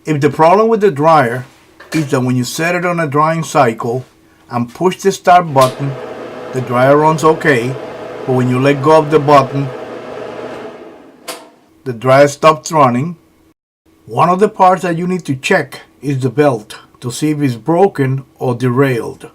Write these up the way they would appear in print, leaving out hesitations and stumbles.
If the problem with the dryer is that when you set it on a drying cycle and push the start button, the dryer runs okay, but when you let go of the button, the dryer stops running. One of the parts that you need to check is the belt to see if it's broken or derailed.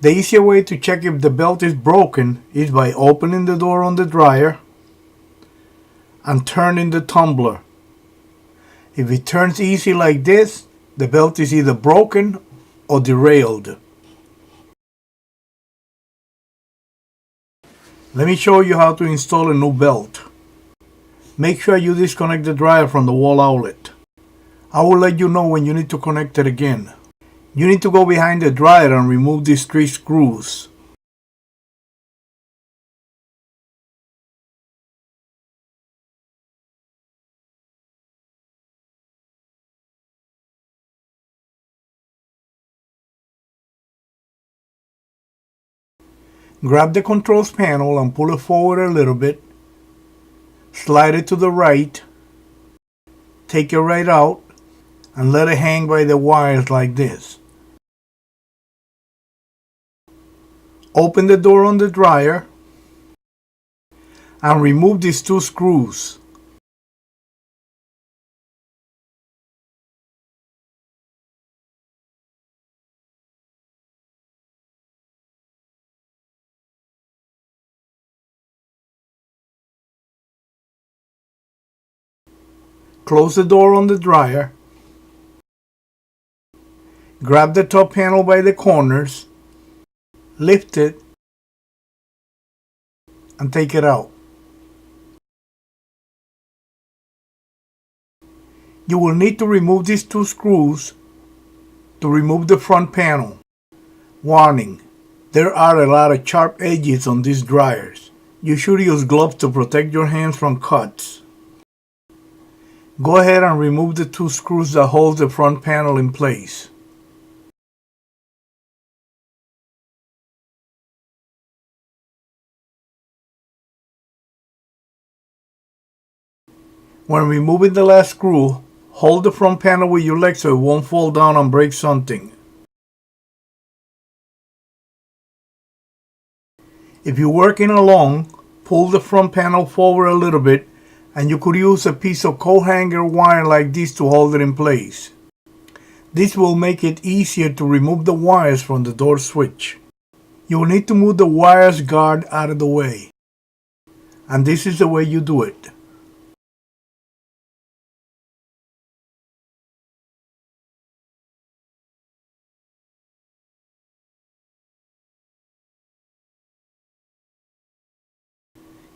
The easier way to check if the belt is broken is by opening the door on the dryer and turning the tumbler. If it turns easy like this, the belt is either broken or derailed. Let me show you how to install a new belt. Make sure you disconnect the dryer from the wall outlet. I will let you know when you need to connect it again. You need to go behind the dryer and remove these 3 screws. Grab the controls panel and pull it forward a little bit. Slide it to the right. Take it right out and let it hang by the wires like this. Open the door on the dryer and remove these 2 screws. Close the door on the dryer. Grab the top panel by the corners, lift it, and take it out. You will need to remove these 2 screws to remove the front panel. Warning: there are a lot of sharp edges on these dryers. You should use gloves to protect your hands from cuts. Go ahead and remove the 2 screws that hold the front panel in place. When removing the last screw, hold the front panel with your leg so it won't fall down and break something. If you're working along, pull the front panel forward a little bit, and you could use a piece of coat hanger wire like this to hold it in place. This will make it easier to remove the wires from the door switch. You will need to move the wires guard out of the way, and this is the way you do it.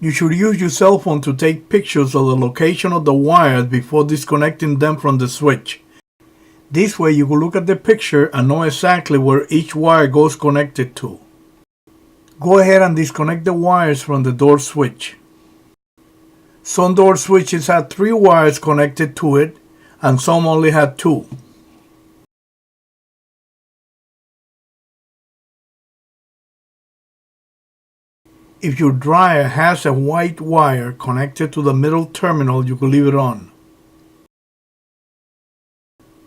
You should use your cell phone to take pictures of the location of the wires before disconnecting them from the switch. This way you can look at the picture and know exactly where each wire goes connected to. Go ahead and disconnect the wires from the door switch. Some door switches had 3 wires connected to it, and some only had 2. If your dryer has a white wire connected to the middle terminal, you can leave it on.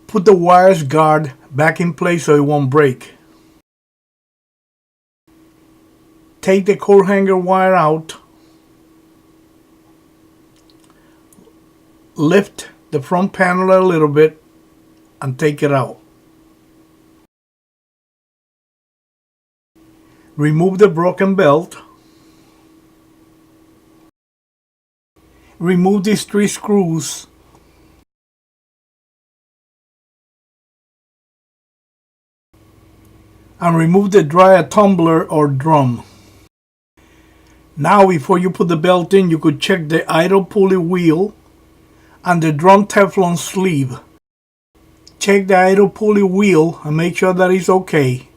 Put the wires guard back in place so it won't break. Take the coat hanger wire out. Lift the front panel a little bit and take it out. Remove the broken belt. Remove these 3 screws. And remove the dryer tumbler or drum. Now before you put the belt in, you could check the idle pulley wheel and the drum Teflon sleeve. Check the idle pulley wheel and make sure that it's okay.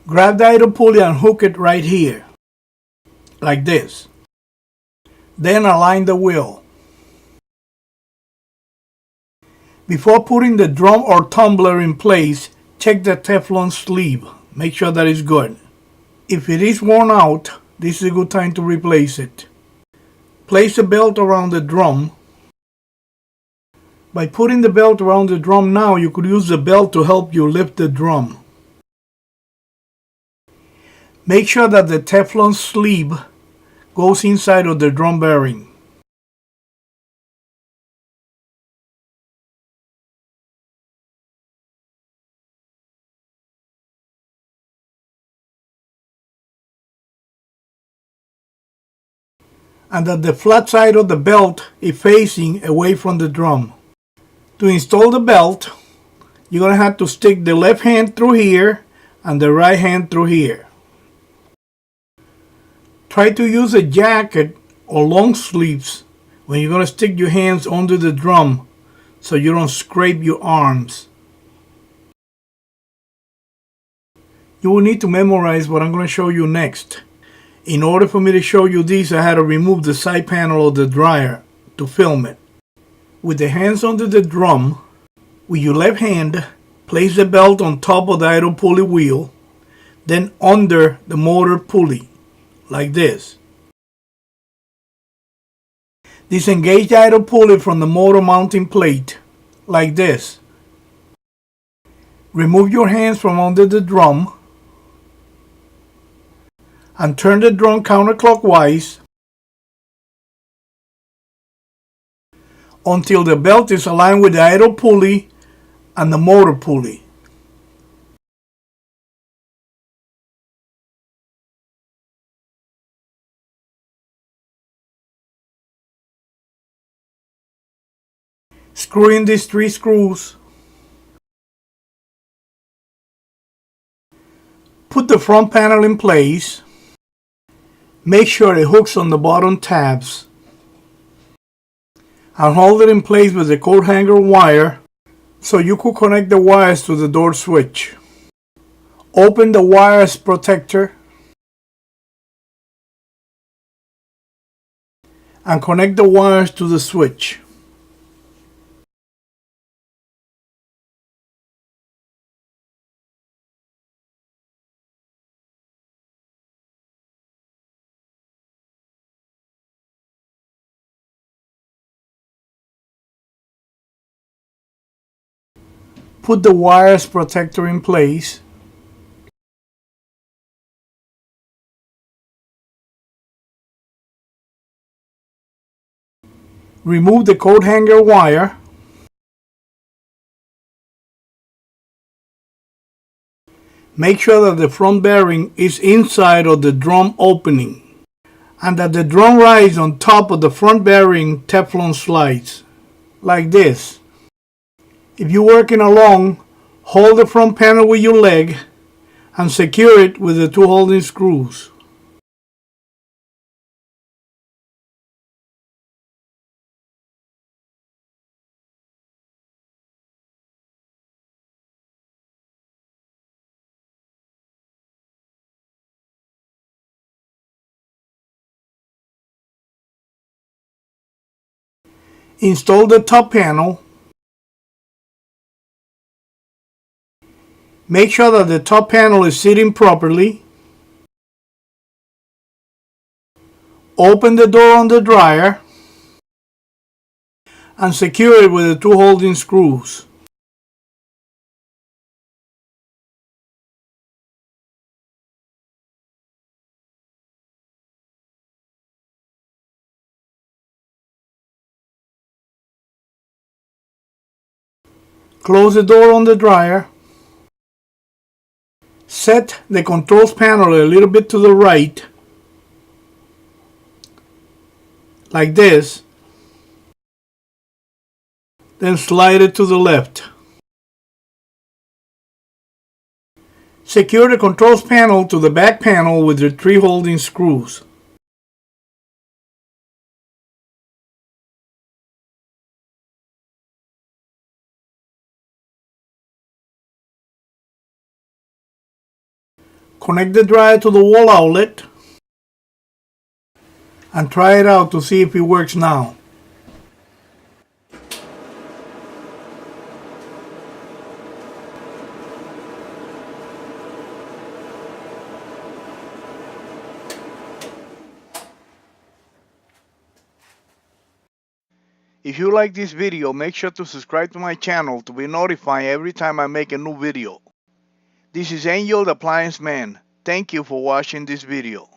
Grab the idle pulley and hook it right here, like this. Then align the wheel. Before putting the drum or tumbler in place, check the Teflon sleeve. Make sure that it's good. If it is worn out, this is a good time to replace it. Place the belt around the drum By putting the belt around the drum now, you could use the belt to help you lift the drum. Make sure that the Teflon sleeve goes inside of the drum bearing. And that the flat side of the belt is facing away from the drum. To install the belt, you're going to have to stick the left hand through here and the right hand through here. Try to use a jacket or long sleeves when you're going to stick your hands under the drum so you don't scrape your arms. You will need to memorize what I'm going to show you next. In order for me to show you this, I had to remove the side panel of the dryer to film it. With the hands under the drum, with your left hand, place the belt on top of the idle pulley wheel, then under the motor pulley, like this. Disengage the idle pulley from the motor mounting plate, like this. Remove your hands from under the drum and turn the drum counterclockwise until the belt is aligned with the idle pulley and the motor pulley. Screw in these 3 screws. Put the front panel in place. Make sure it hooks on the bottom tabs. And hold it in place with the coat hanger wire so you could connect the wires to the door switch. Open the wires protector and connect the wires to the switch. Put the wires protector in place. Remove the coat hanger wire. Make sure that the front bearing is inside of the drum opening and that the drum rides on top of the front bearing Teflon slides, like this. If you're working along, hold the front panel with your leg and secure it with the 2 holding screws. Install the top panel. Make sure that the top panel is sitting properly. Open the door on the dryer and secure it with the 2 holding screws. Close the door on the dryer. Set the controls panel a little bit to the right, like this. Then slide it to the left. Secure the controls panel to the back panel with the 3 holding screws. Connect the dryer to the wall outlet and try it out to see if it works now. If you like this video, make sure to subscribe to my channel to be notified every time I make a new video. This is Angel the Appliance Man. Thank you for watching this video.